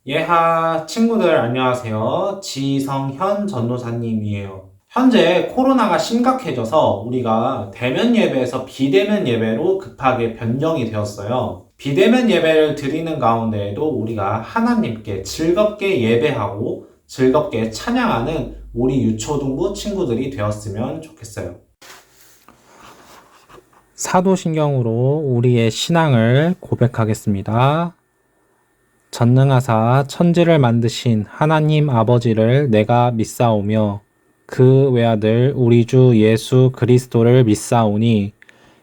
예하 친구들 안녕하세요. 지성현 전도사님이에요. 현재 코로나가 심각해져서 우리가 대면 예배에서 비대면 예배로 급하게 변경이 되었어요. 비대면 예배를 드리는 가운데에도 우리가 하나님께 즐겁게 예배하고 즐겁게 찬양하는 우리 유초등부 친구들이 되었으면 좋겠어요. 사도신경으로 우리의 신앙을 고백하겠습니다. 전능하사 천지를 만드신 하나님 아버지를 내가 믿사오며 그 외아들 우리 주 예수 그리스도를 믿사오니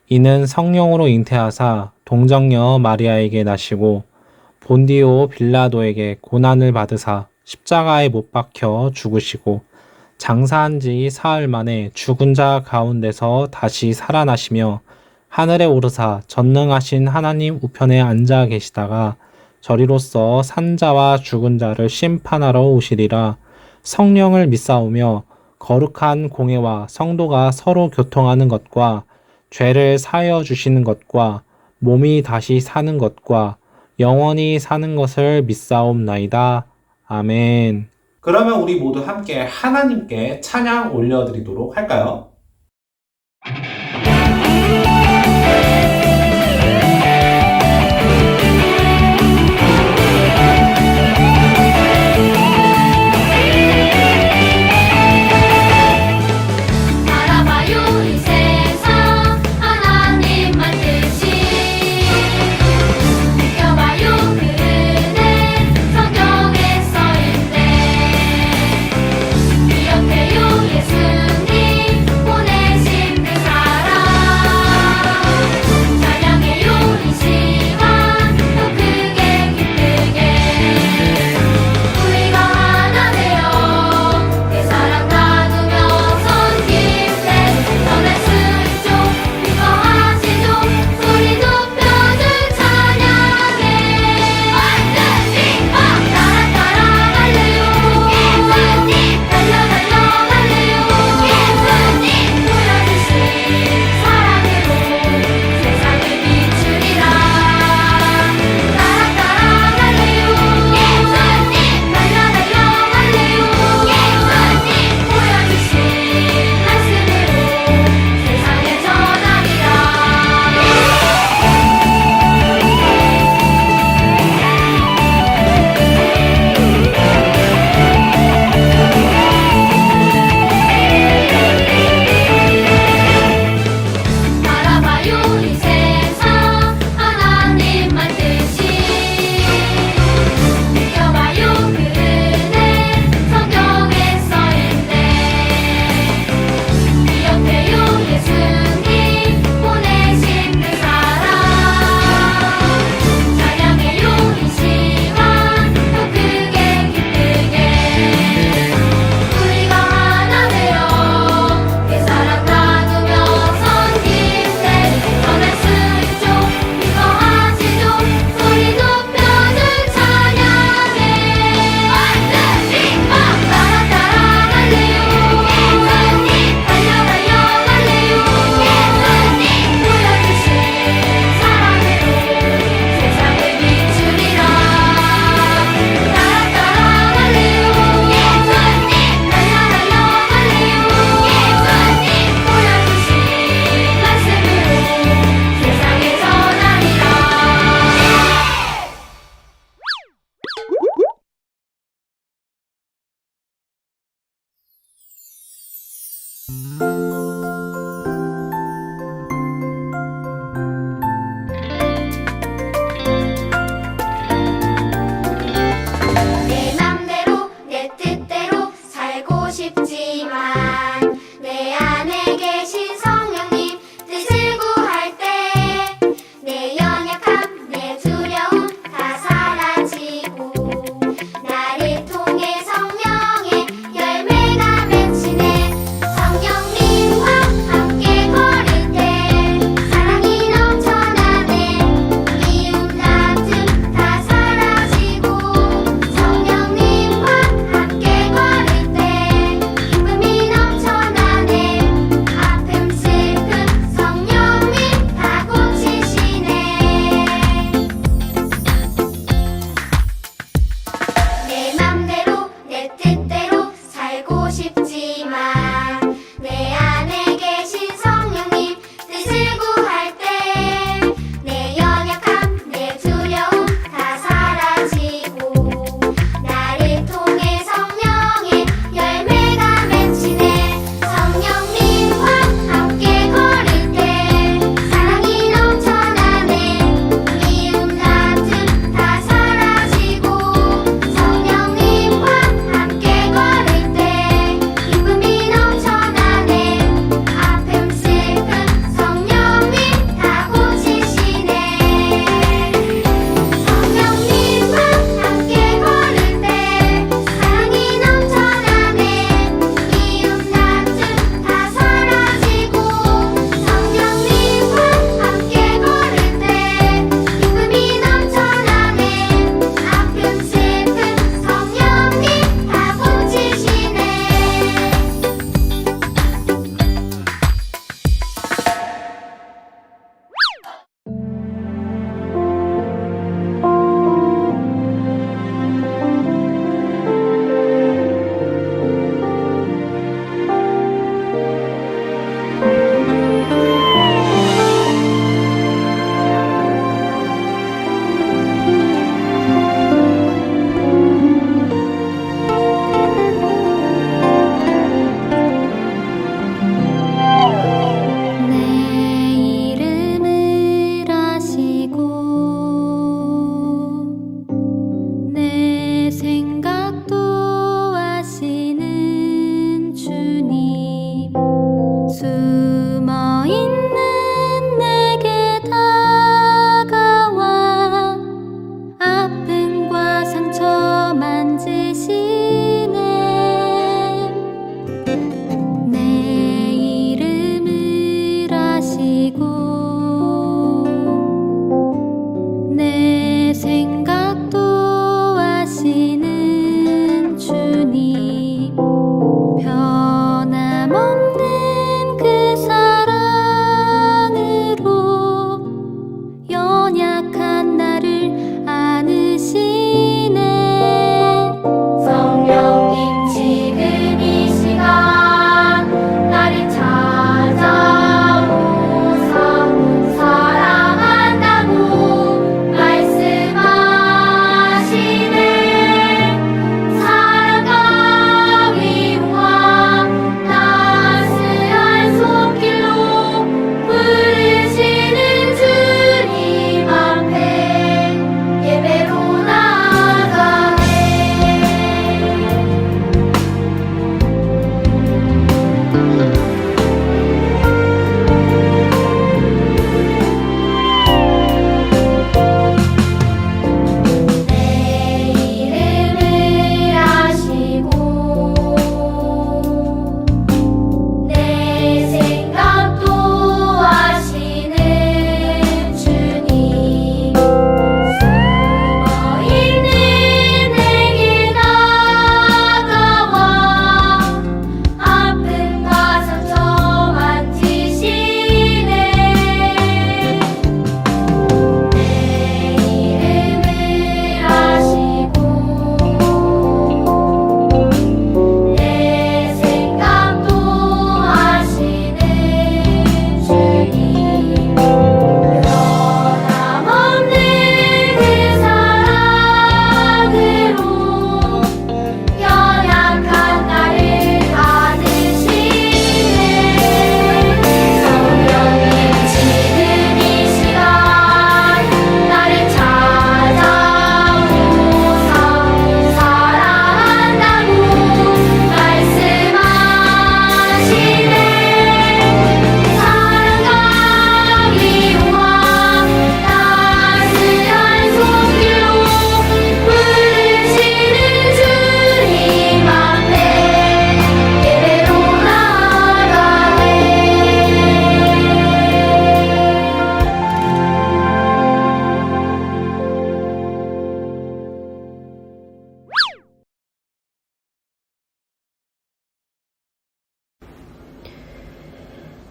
이는 성령으로 잉태하사 동정녀 마리아에게 나시고 본디오 빌라도에게 고난을 받으사 십자가에 못 박혀 죽으시고 장사한 지 사흘 만에 죽은 자 가운데서 다시 살아나시며 하늘에 오르사 전능하신 하나님 우편에 앉아 계시다가 저리로서 산자와 죽은 자를 심판하러 오시리라. 성령을 믿사오며 거룩한 공회와 성도가 서로 교통하는 것과 죄를 사하여 주시는 것과 몸이 다시 사는 것과 영원히 사는 것을 믿사옵나이다. 아멘. 그러면 우리 모두 함께 하나님께 찬양 올려드리도록 할까요? 바라봐요 이 세상 하나님만 뜻이 느껴봐요 그 은혜 성경에 써있네 기억해요 예수님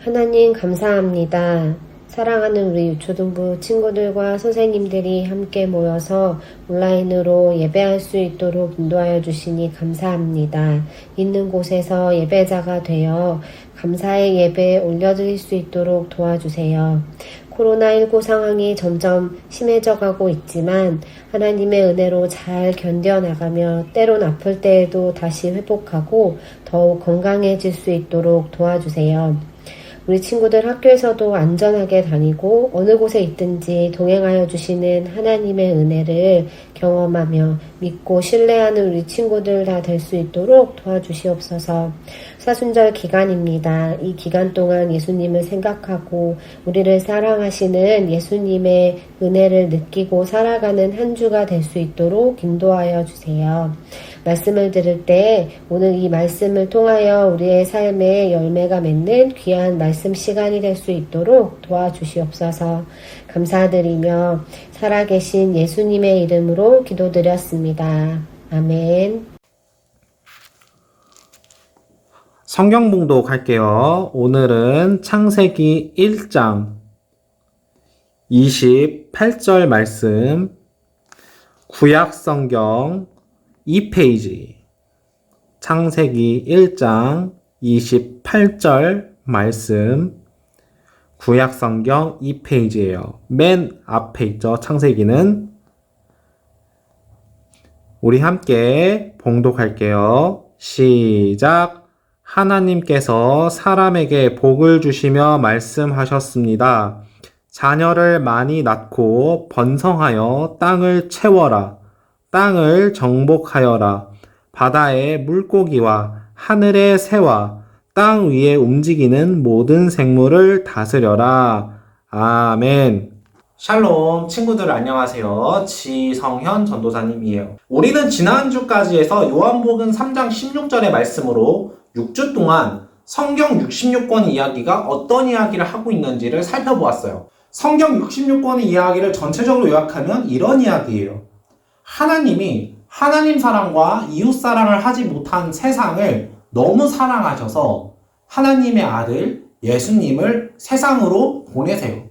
하나님 감사합니다. 사랑하는 우리 유초등부 친구들과 선생님들이 함께 모여서 온라인으로 예배할 수 있도록 인도하여 주시니 감사합니다. 있는 곳에서 예배자가 되어 감사의 예배 올려드릴 수 있도록 도와주세요. 코로나19 상황이 점점 심해져 가고 있지만 하나님의 은혜로 잘 견뎌나가며 때론 아플 때에도 다시 회복하고 더욱 건강해질 수 있도록 도와주세요. 우리 친구들 학교에서도 안전하게 다니고 어느 곳에 있든지 동행하여 주시는 하나님의 은혜를 경험하며 믿고 신뢰하는 우리 친구들 다 될 수 있도록 도와주시옵소서. 사순절 기간입니다. 이 기간 동안 예수님을 생각하고 우리를 사랑하시는 예수님의 은혜를 느끼고 살아가는 한 주가 될 수 있도록 인도하여 주세요. 말씀을 들을 때 오늘 이 말씀을 통하여 우리의 삶에 열매가 맺는 귀한 말씀 시간이 될 수 있도록 도와주시옵소서. 감사드리며 살아계신 예수님의 이름으로 기도드렸습니다. 아멘. 성경 봉독할게요. 오늘은 창세기 1장 28절 말씀, 구약 성경 2페이지, 창세기 1장 28절 말씀, 구약 성경 2페이지예요. 맨 앞에 있죠. 창세기는. 우리 함께 봉독할게요. 시작. 하나님께서 사람에게 복을 주시며 말씀하셨습니다. 자녀를 많이 낳고 번성하여 땅을 채워라. 땅을 정복하여라. 바다의 물고기와 하늘의 새와 땅 위에 움직이는 모든 생물을 다스려라. 아멘. 샬롬 친구들 안녕하세요. 지성현 전도사님이에요. 우리는 지난주까지 해서 요한복음 3장 16절의 말씀으로 6주 동안 성경 66권 이야기가 어떤 이야기를 하고 있는지를 살펴보았어요. 성경 66권의 이야기를 전체적으로 요약하면 이런 이야기예요. 하나님이 하나님 사랑과 이웃 사랑을 하지 못한 세상을 너무 사랑하셔서 하나님의 아들 예수님을 세상으로 보내세요.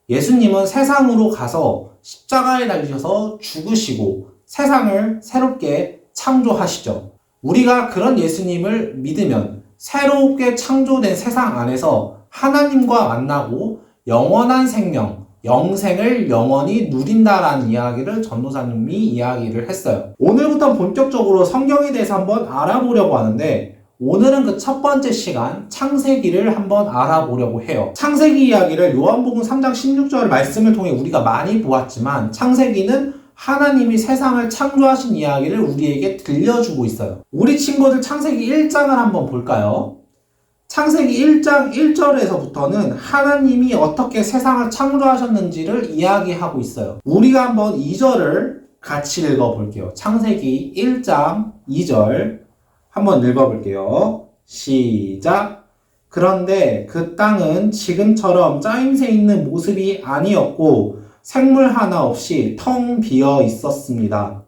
예수님은 세상으로 가서 십자가에 달리셔서 죽으시고 세상을 새롭게 창조하시죠. 우리가 그런 예수님을 믿으면 새롭게 창조된 세상 안에서 하나님과 만나고 영원한 생명, 영생을 영원히 누린다라는 이야기를 전도사님이 이야기를 했어요. 오늘부터 본격적으로 성경에 대해서 한번 알아보려고 하는데 오늘은 그 첫 번째 시간 창세기를 한번 알아보려고 해요. 창세기 이야기를 요한복음 3장 16절 말씀을 통해 우리가 많이 보았지만 창세기는 하나님이 세상을 창조하신 이야기를 우리에게 들려주고 있어요. 우리 친구들 창세기 1장을 한번 볼까요? 창세기 1장 1절에서부터는 하나님이 어떻게 세상을 창조하셨는지를 이야기하고 있어요. 우리가 한번 2절을 같이 읽어볼게요. 창세기 1장 2절 한번 읽어볼게요. 시작. 그런데 그 땅은 지금처럼 짜임새 있는 모습이 아니었고 생물 하나 없이 텅 비어 있었습니다.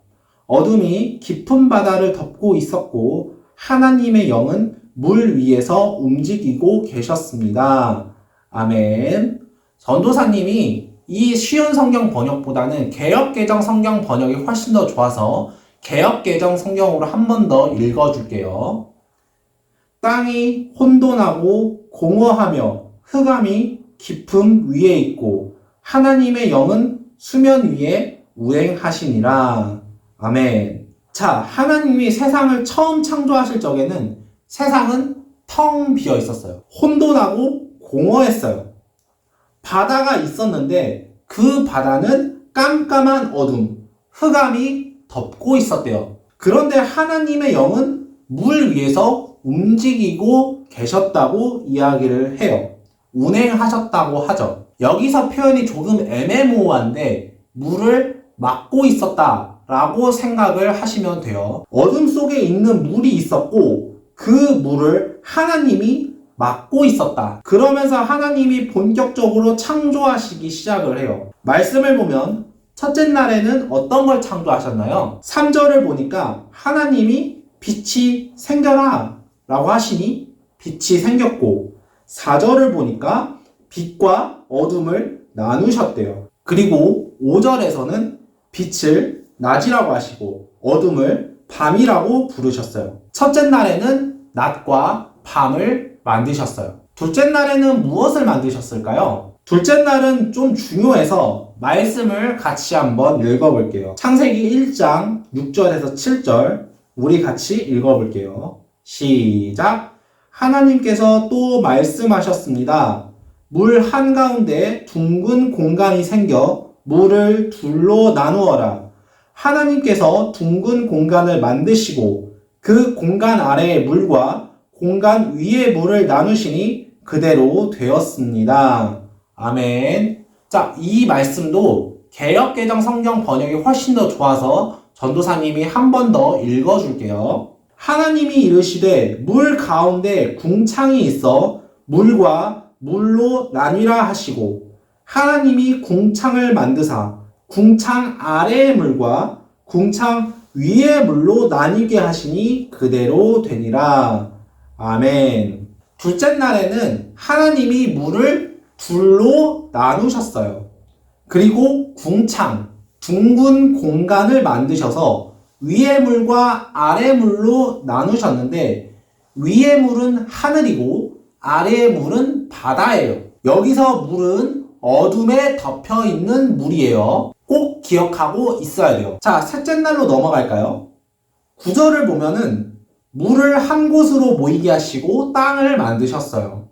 어둠이 깊은 바다를 덮고 있었고 하나님의 영은 물 위에서 움직이고 계셨습니다. 아멘. 전도사님이 이 쉬운 성경 번역보다는 개역개정 성경 번역이 훨씬 더 좋아서 개역개정 성경으로 한 번 더 읽어줄게요. 땅이 혼돈하고 공허하며 흑암이 깊음 위에 있고 하나님의 영은 수면 위에 우행하시니라. 아멘. 자, 하나님이 세상을 처음 창조하실 적에는 세상은 텅 비어 있었어요. 혼돈하고 공허했어요. 바다가 있었는데 그 바다는 깜깜한 어둠, 흑암이 덮고 있었대요. 그런데 하나님의 영은 물 위에서 움직이고 계셨다고 이야기를 해요. 운행하셨다고 하죠. 여기서 표현이 조금 애매모호한데 물을 막고 있었다라고 생각을 하시면 돼요. 어둠 속에 있는 물이 있었고 그 물을 하나님이 막고 있었다. 그러면서 하나님이 본격적으로 창조하시기 시작을 해요. 말씀을 보면 첫째 날에는 어떤 걸 창조하셨나요? 3절을 보니까 하나님이 빛이 생겨라 라고 하시니 빛이 생겼고 4절을 보니까 빛과 어둠을 나누셨대요. 그리고 5절에서는 빛을 낮이라고 하시고 어둠을 밤이라고 부르셨어요. 첫째 날에는 낮과 밤을 만드셨어요. 둘째 날에는 무엇을 만드셨을까요? 둘째 날은 좀 중요해서 말씀을 같이 한번 읽어볼게요. 창세기 1장 6절에서 7절 우리 같이 읽어볼게요. 시작! 하나님께서 또 말씀하셨습니다. 물 한가운데 둥근 공간이 생겨 물을 둘로 나누어라. 하나님께서 둥근 공간을 만드시고 그 공간 아래의 물과 공간 위의 물을 나누시니 그대로 되었습니다. 아멘. 자, 이 말씀도 개역개정 성경 번역이 훨씬 더 좋아서 전도사님이 한 번 더 읽어줄게요. 하나님이 이르시되 물 가운데 궁창이 있어 물과 물로 나뉘라 하시고 하나님이 궁창을 만드사 궁창 아래의 물과 궁창 위의 물로 나뉘게 하시니 그대로 되니라. 아멘. 둘째 날에는 하나님이 물을 둘로 나누셨어요. 그리고 궁창, 둥근 공간을 만드셔서 위의 물과 아래 물로 나누셨는데 위의 물은 하늘이고 아래의 물은 바다예요. 여기서 물은 어둠에 덮여 있는 물이에요. 꼭 기억하고 있어야 돼요. 자, 셋째 날로 넘어갈까요? 9절을 보면은 물을 한 곳으로 모이게 하시고 땅을 만드셨어요.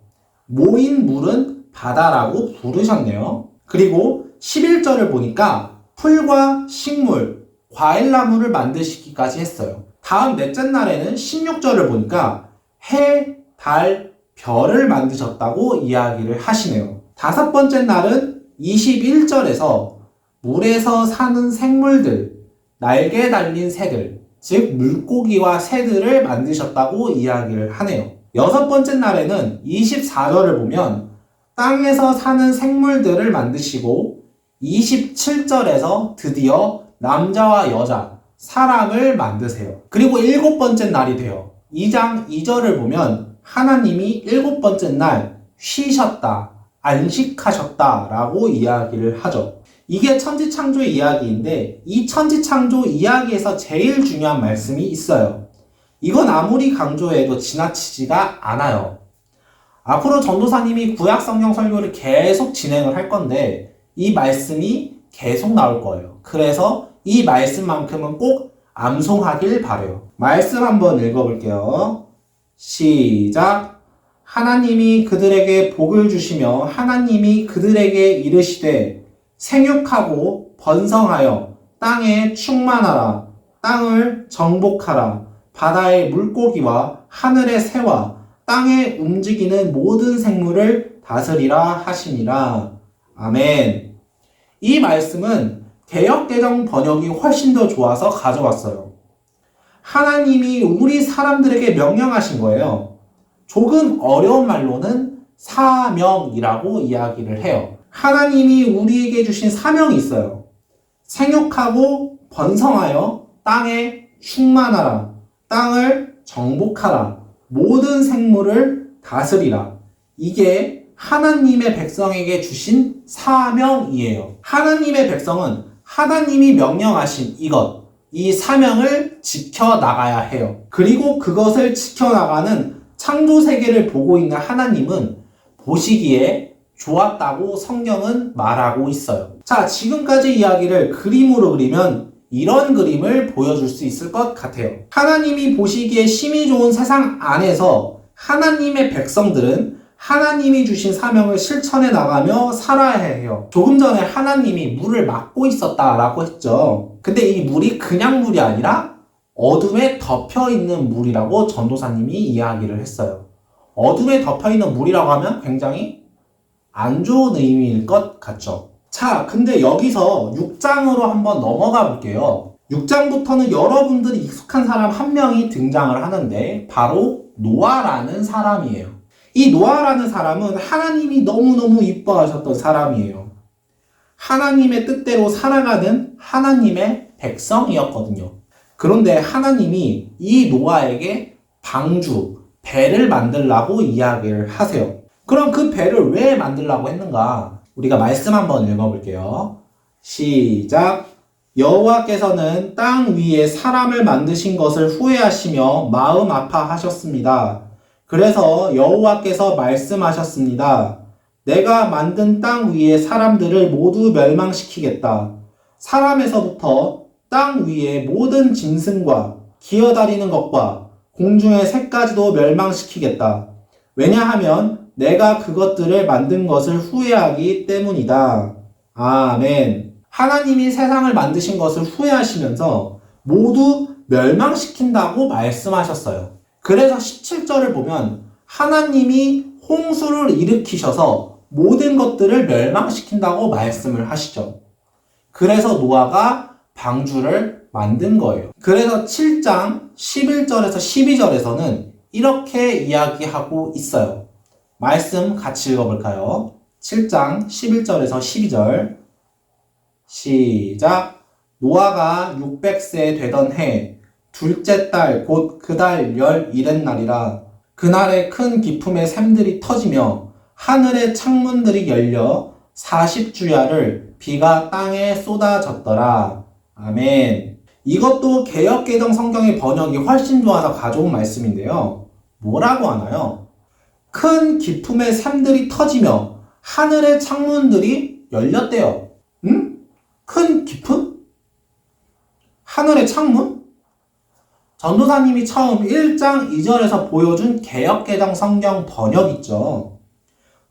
모인 물은 바다라고 부르셨네요. 그리고 11절을 보니까 풀과 식물, 과일나무를 만드시기까지 했어요. 다음 넷째 날에는 16절을 보니까 해, 달, 별을 만드셨다고 이야기를 하시네요. 다섯 번째 날은 21절에서 물에서 사는 생물들, 날개 달린 새들, 즉 물고기와 새들을 만드셨다고 이야기를 하네요. 여섯 번째 날에는 24절을 보면 땅에서 사는 생물들을 만드시고 27절에서 드디어 남자와 여자, 사람을 만드세요. 그리고 일곱 번째 날이 돼요. 2장 2절을 보면 하나님이 일곱 번째 날 쉬셨다, 안식하셨다 라고 이야기를 하죠. 이게 천지창조 이야기인데 이 천지창조 이야기에서 제일 중요한 말씀이 있어요. 이건 아무리 강조해도 지나치지가 않아요. 앞으로 전도사님이 구약성경 설교를 계속 진행을 할 건데 이 말씀이 계속 나올 거예요. 그래서 이 말씀만큼은 꼭 암송하길 바라요. 말씀 한번 읽어볼게요. 시작! 하나님이 그들에게 복을 주시며 하나님이 그들에게 이르시되 생육하고 번성하여 땅에 충만하라. 땅을 정복하라. 바다의 물고기와 하늘의 새와 땅에 움직이는 모든 생물을 다스리라 하시니라. 아멘. 이 말씀은 개역개정 번역이 훨씬 더 좋아서 가져왔어요. 하나님이 우리 사람들에게 명령하신 거예요. 조금 어려운 말로는 사명이라고 이야기를 해요. 하나님이 우리에게 주신 사명이 있어요. 생육하고 번성하여 땅에 충만하라. 땅을 정복하라. 모든 생물을 다스리라. 이게 하나님의 백성에게 주신 사명이에요. 하나님의 백성은 하나님이 명령하신 이 사명을 지켜나가야 해요. 그리고 그것을 지켜나가는 창조세계를 보고 있는 하나님은 보시기에 좋았다고 성경은 말하고 있어요. 자, 지금까지 이야기를 그림으로 그리면 이런 그림을 보여줄 수 있을 것 같아요. 하나님이 보시기에 심히 좋은 세상 안에서 하나님의 백성들은 하나님이 주신 사명을 실천해 나가며 살아야 해요. 조금 전에 하나님이 물을 막고 있었다라고 했죠. 근데 이 물이 그냥 물이 아니라 어둠에 덮여 있는 물이라고 전도사님이 이야기를 했어요. 어둠에 덮여 있는 물이라고 하면 굉장히 안 좋은 의미일 것 같죠. 자, 근데 여기서 6장으로 한번 넘어가 볼게요. 6장부터는 여러분들이 익숙한 사람 한 명이 등장을 하는데 바로 노아라는 사람이에요. 이 노아라는 사람은 하나님이 너무너무 이뻐하셨던 사람이에요. 하나님의 뜻대로 살아가는 하나님의 백성이었거든요. 그런데 하나님이 이 노아에게 방주, 배를 만들라고 이야기를 하세요. 그럼 그 배를 왜 만들라고 했는가? 우리가 말씀 한번 읽어볼게요. 시작. 여호와께서는 땅 위에 사람을 만드신 것을 후회하시며 마음 아파하셨습니다. 그래서 여호와께서 말씀하셨습니다. 내가 만든 땅 위의 사람들을 모두 멸망시키겠다. 사람에서부터 땅 위의 모든 짐승과 기어다니는 것과 공중의 새까지도 멸망시키겠다. 왜냐하면 내가 그것들을 만든 것을 후회하기 때문이다. 아멘. 하나님이 세상을 만드신 것을 후회하시면서 모두 멸망시킨다고 말씀하셨어요. 그래서 17절을 보면 하나님이 홍수를 일으키셔서 모든 것들을 멸망시킨다고 말씀을 하시죠. 그래서 노아가 방주를 만든 거예요. 그래서 7장 11절에서 12절에서는 이렇게 이야기하고 있어요. 말씀 같이 읽어볼까요? 7장 11절에서 12절 시작. 노아가 600세 되던 해 둘째 달 곧 그 달 11의 날이라. 그날에 큰 기품의 샘들이 터지며 하늘의 창문들이 열려 40주야를 비가 땅에 쏟아졌더라. 아멘. 이것도 개역개정 성경의 번역이 훨씬 좋아서 가져온 말씀인데요. 뭐라고 하나요? 큰 기품의 샘들이 터지며 하늘의 창문들이 열렸대요. 응? 큰 기품? 하늘의 창문? 전도사님이 처음 1장 2절에서 보여준 개역개정 성경 번역 있죠.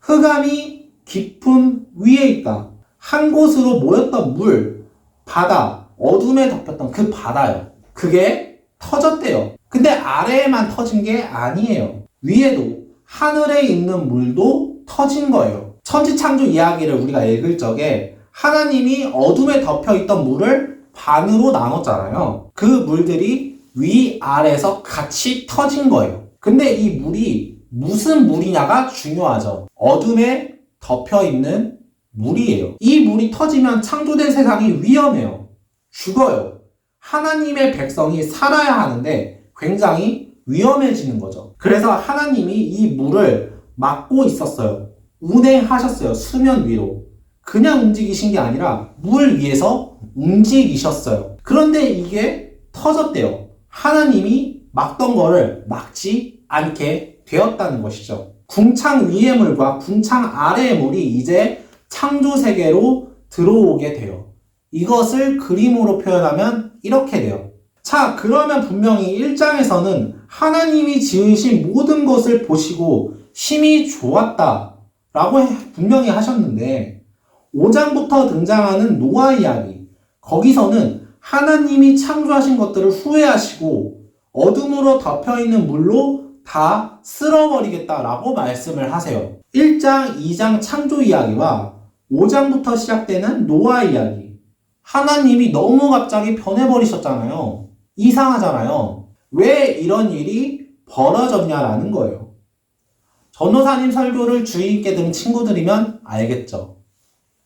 흑암이 깊음 위에 있다. 한 곳으로 모였던 물, 바다, 어둠에 덮였던 그 바다요. 그게 터졌대요. 근데 아래에만 터진 게 아니에요. 위에도 하늘에 있는 물도 터진 거예요. 천지창조 이야기를 우리가 읽을 적에 하나님이 어둠에 덮여있던 물을 반으로 나눴잖아요. 그 물들이 위아래에서 같이 터진 거예요. 근데 이 물이 무슨 물이냐가 중요하죠. 어둠에 덮여있는 물이에요. 이 물이 터지면 창조된 세상이 위험해요. 죽어요. 하나님의 백성이 살아야 하는데 굉장히 위험해지는 거죠. 그래서 하나님이 이 물을 막고 있었어요. 운행하셨어요. 수면 위로. 그냥 움직이신 게 아니라 물 위에서 움직이셨어요. 그런데 이게 터졌대요. 하나님이 막던 거를 막지 않게 되었다는 것이죠. 궁창 위의 물과 궁창 아래의 물이 이제 창조 세계로 들어오게 돼요. 이것을 그림으로 표현하면 이렇게 돼요. 자, 그러면 분명히 1장에서는 하나님이 지으신 모든 것을 보시고 심히 좋았다 라고 분명히 하셨는데 5장부터 등장하는 노아 이야기, 거기서는 하나님이 창조하신 것들을 후회하시고 어둠으로 덮여있는 물로 다 쓸어버리겠다라고 말씀을 하세요. 1장, 2장 창조 이야기와 5장부터 시작되는 노아 이야기. 하나님이 너무 갑자기 변해버리셨잖아요. 이상하잖아요. 왜 이런 일이 벌어졌냐라는 거예요. 전도사님 설교를 주의 있게 들은 친구들이면 알겠죠.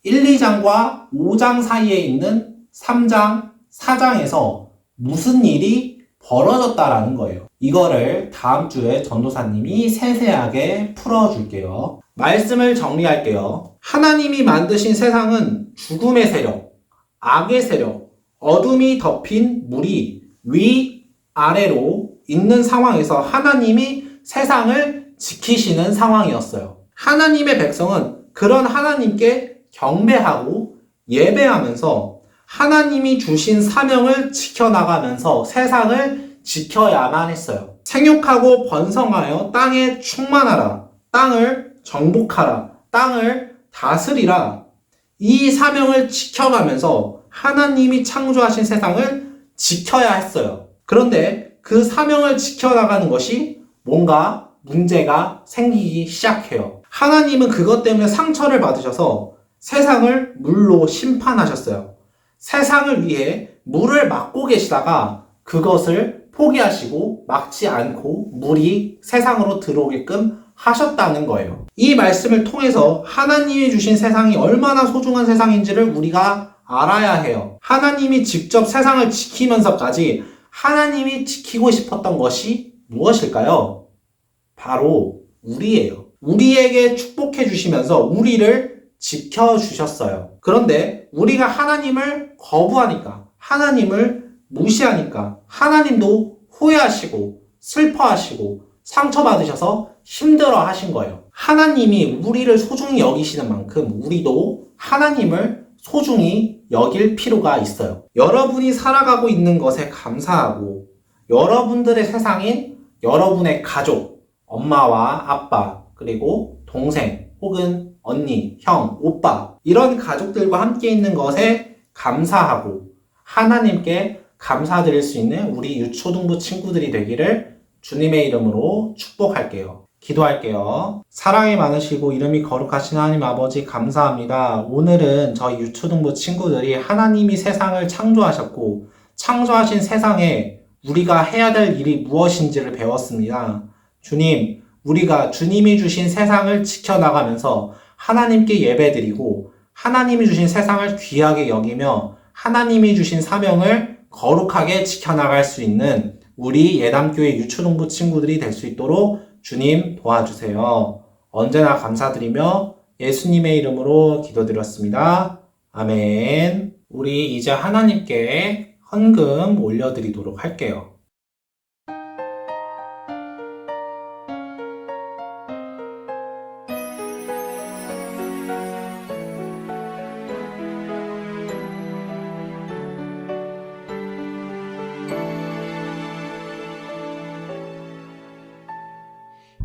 1, 2장과 5장 사이에 있는 3장, 4장에서 무슨 일이 벌어졌다라는 거예요. 이거를 다음 주에 전도사님이 세세하게 풀어줄게요. 말씀을 정리할게요. 하나님이 만드신 세상은 죽음의 세력, 악의 세력, 어둠이 덮인 물이 위, 아래로 있는 상황에서 하나님이 세상을 지키시는 상황이었어요. 하나님의 백성은 그런 하나님께 경배하고 예배하면서 하나님이 주신 사명을 지켜나가면서 세상을 지켜야만 했어요. 생육하고 번성하여 땅에 충만하라. 땅을 정복하라. 땅을 다스리라. 이 사명을 지켜가면서 하나님이 창조하신 세상을 지켜야 했어요. 그런데 그 사명을 지켜나가는 것이 뭔가 문제가 생기기 시작해요. 하나님은 그것 때문에 상처를 받으셔서 세상을 물로 심판하셨어요. 세상을 위해 물을 막고 계시다가 그것을 포기하시고 막지 않고 물이 세상으로 들어오게끔 하셨다는 거예요. 이 말씀을 통해서 하나님이 주신 세상이 얼마나 소중한 세상인지를 우리가 알아야 해요. 하나님이 직접 세상을 지키면서까지 하나님이 지키고 싶었던 것이 무엇일까요? 바로 우리예요. 우리에게 축복해 주시면서 우리를 지켜주셨어요. 그런데 우리가 하나님을 거부하니까, 하나님을 무시하니까 하나님도 후회하시고 슬퍼하시고 상처받으셔서 힘들어 하신 거예요. 하나님이 우리를 소중히 여기시는 만큼 우리도 하나님을 소중히 여길 필요가 있어요. 여러분이 살아가고 있는 것에 감사하고 여러분들의 세상인 여러분의 가족, 엄마와 아빠, 그리고 동생, 혹은 언니, 형, 오빠 이런 가족들과 함께 있는 것에 감사하고 하나님께 감사드릴 수 있는 우리 유초등부 친구들이 되기를 주님의 이름으로 축복할게요. 기도할게요. 사랑이 많으시고 이름이 거룩하신 하나님 아버지 감사합니다. 오늘은 저희 유초등부 친구들이 하나님이 세상을 창조하셨고 창조하신 세상에 우리가 해야 될 일이 무엇인지를 배웠습니다. 주님, 우리가 주님이 주신 세상을 지켜나가면서 하나님께 예배드리고 하나님이 주신 세상을 귀하게 여기며 하나님이 주신 사명을 거룩하게 지켜나갈 수 있는 우리 예담교회 유초등부 친구들이 될 수 있도록 주님 도와주세요. 언제나 감사드리며 예수님의 이름으로 기도드렸습니다. 아멘. 우리 이제 하나님께 헌금 올려드리도록 할게요.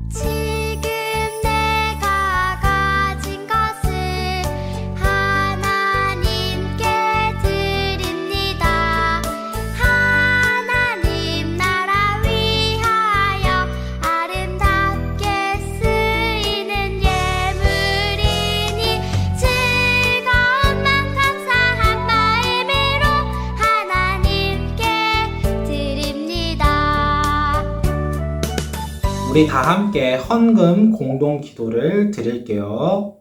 지금 내가 가진 것을 하나님께 드립니다. 하나님 나라 위하여 아름답게 쓰이는 예물이니 즐거움만 감사한 마음으로 하나님께 드립니다. 우리 다 함께 헌금 공동 기도를 드릴게요.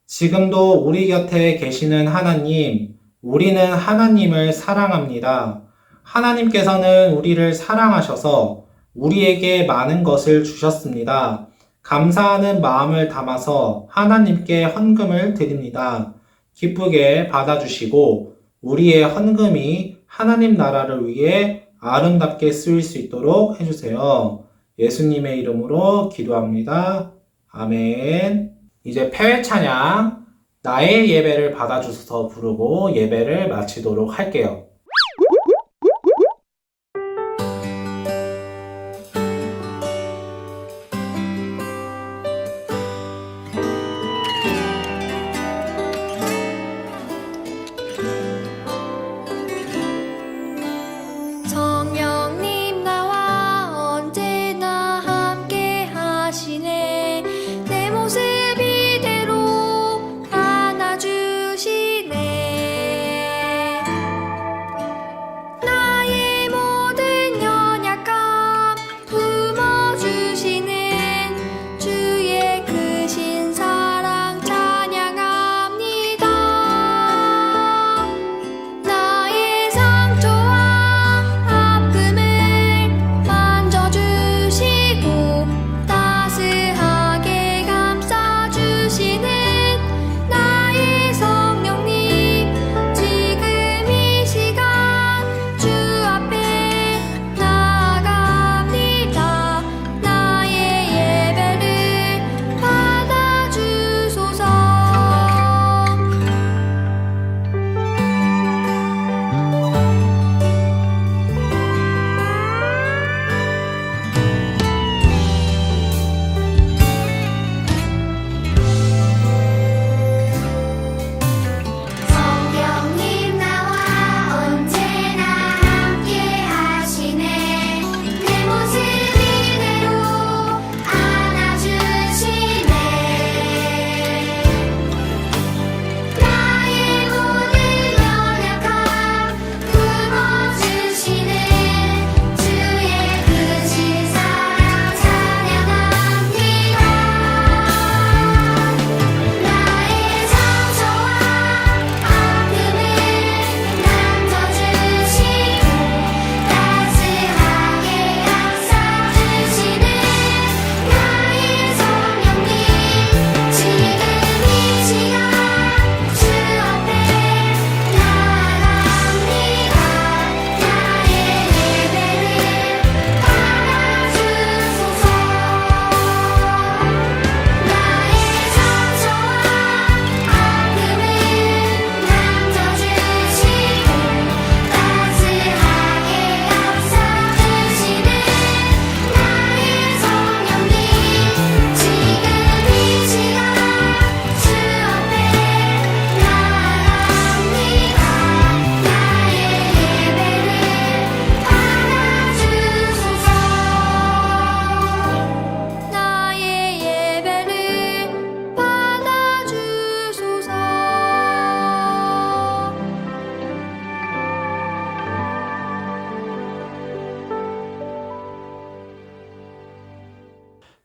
지금도 우리 곁에 계시는 하나님, 우리는 하나님을 사랑합니다. 하나님께서는 우리를 사랑하셔서 우리에게 많은 것을 주셨습니다. 감사하는 마음을 담아서 하나님께 헌금을 드립니다. 기쁘게 받아주시고 우리의 헌금이 하나님 나라를 위해 아름답게 쓰일 수 있도록 해주세요. 예수님의 이름으로 기도합니다. 아멘. 이제 폐회 찬양 나의 예배를 받아주셔서 부르고 예배를 마치도록 할게요. 성령님 나와 언제나 함께 하시네. 내 모습 이대로 안아주시네.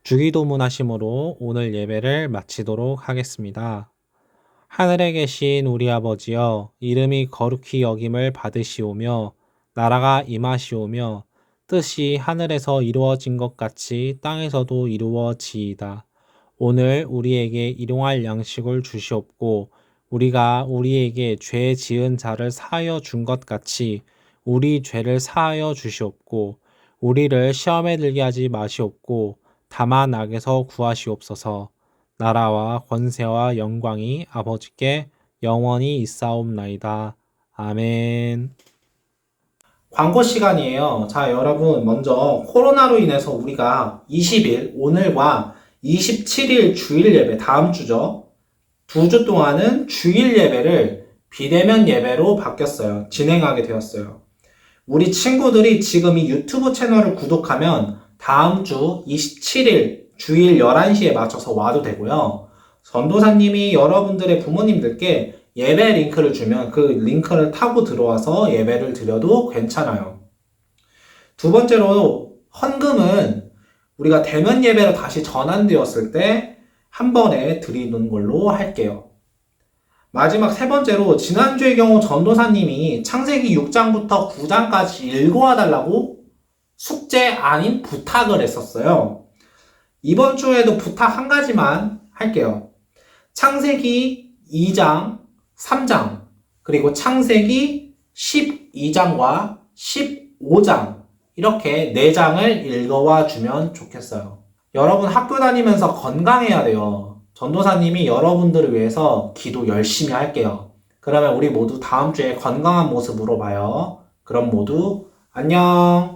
주기도문 하심으로 오늘 예배를 마치도록 하겠습니다. 하늘에 계신 우리 아버지여, 이름이 거룩히 여김을 받으시오며 나라가 임하시오며 뜻이 하늘에서 이루어진 것 같이 땅에서도 이루어지이다. 오늘 우리에게 일용할 양식을 주시옵고 우리가 우리에게 죄 지은 자를 사하여 준 것 같이 우리 죄를 사하여 주시옵고 우리를 시험에 들게 하지 마시옵고 다만 악에서 구하시옵소서. 나라와 권세와 영광이 아버지께 영원히 있사옵나이다. 아멘. 광고 시간이에요. 자, 여러분, 먼저 코로나로 인해서 우리가 20일, 오늘과 27일 주일 예배, 다음 주죠. 2주 동안은 주일 예배를 비대면 예배로 바뀌었어요. 진행하게 되었어요. 우리 친구들이 지금 이 유튜브 채널을 구독하면 다음 주 27일 주일 11시에 맞춰서 와도 되고요. 전도사님이 여러분들의 부모님들께 예배 링크를 주면 그 링크를 타고 들어와서 예배를 드려도 괜찮아요. 두 번째로 헌금은 우리가 대면 예배로 다시 전환되었을 때 한 번에 드리는 걸로 할게요. 마지막 세 번째로 지난주의 경우 전도사님이 창세기 6장부터 9장까지 읽어와 달라고 숙제 아닌 부탁을 했었어요. 이번 주에도 부탁 한 가지만 할게요. 창세기 2장, 3장, 그리고 창세기 12장과 15장 이렇게 4장을 읽어와 주면 좋겠어요. 여러분 학교 다니면서 건강해야 돼요. 전도사님이 여러분들을 위해서 기도 열심히 할게요. 그러면 우리 모두 다음 주에 건강한 모습으로 봐요. 그럼 모두 안녕.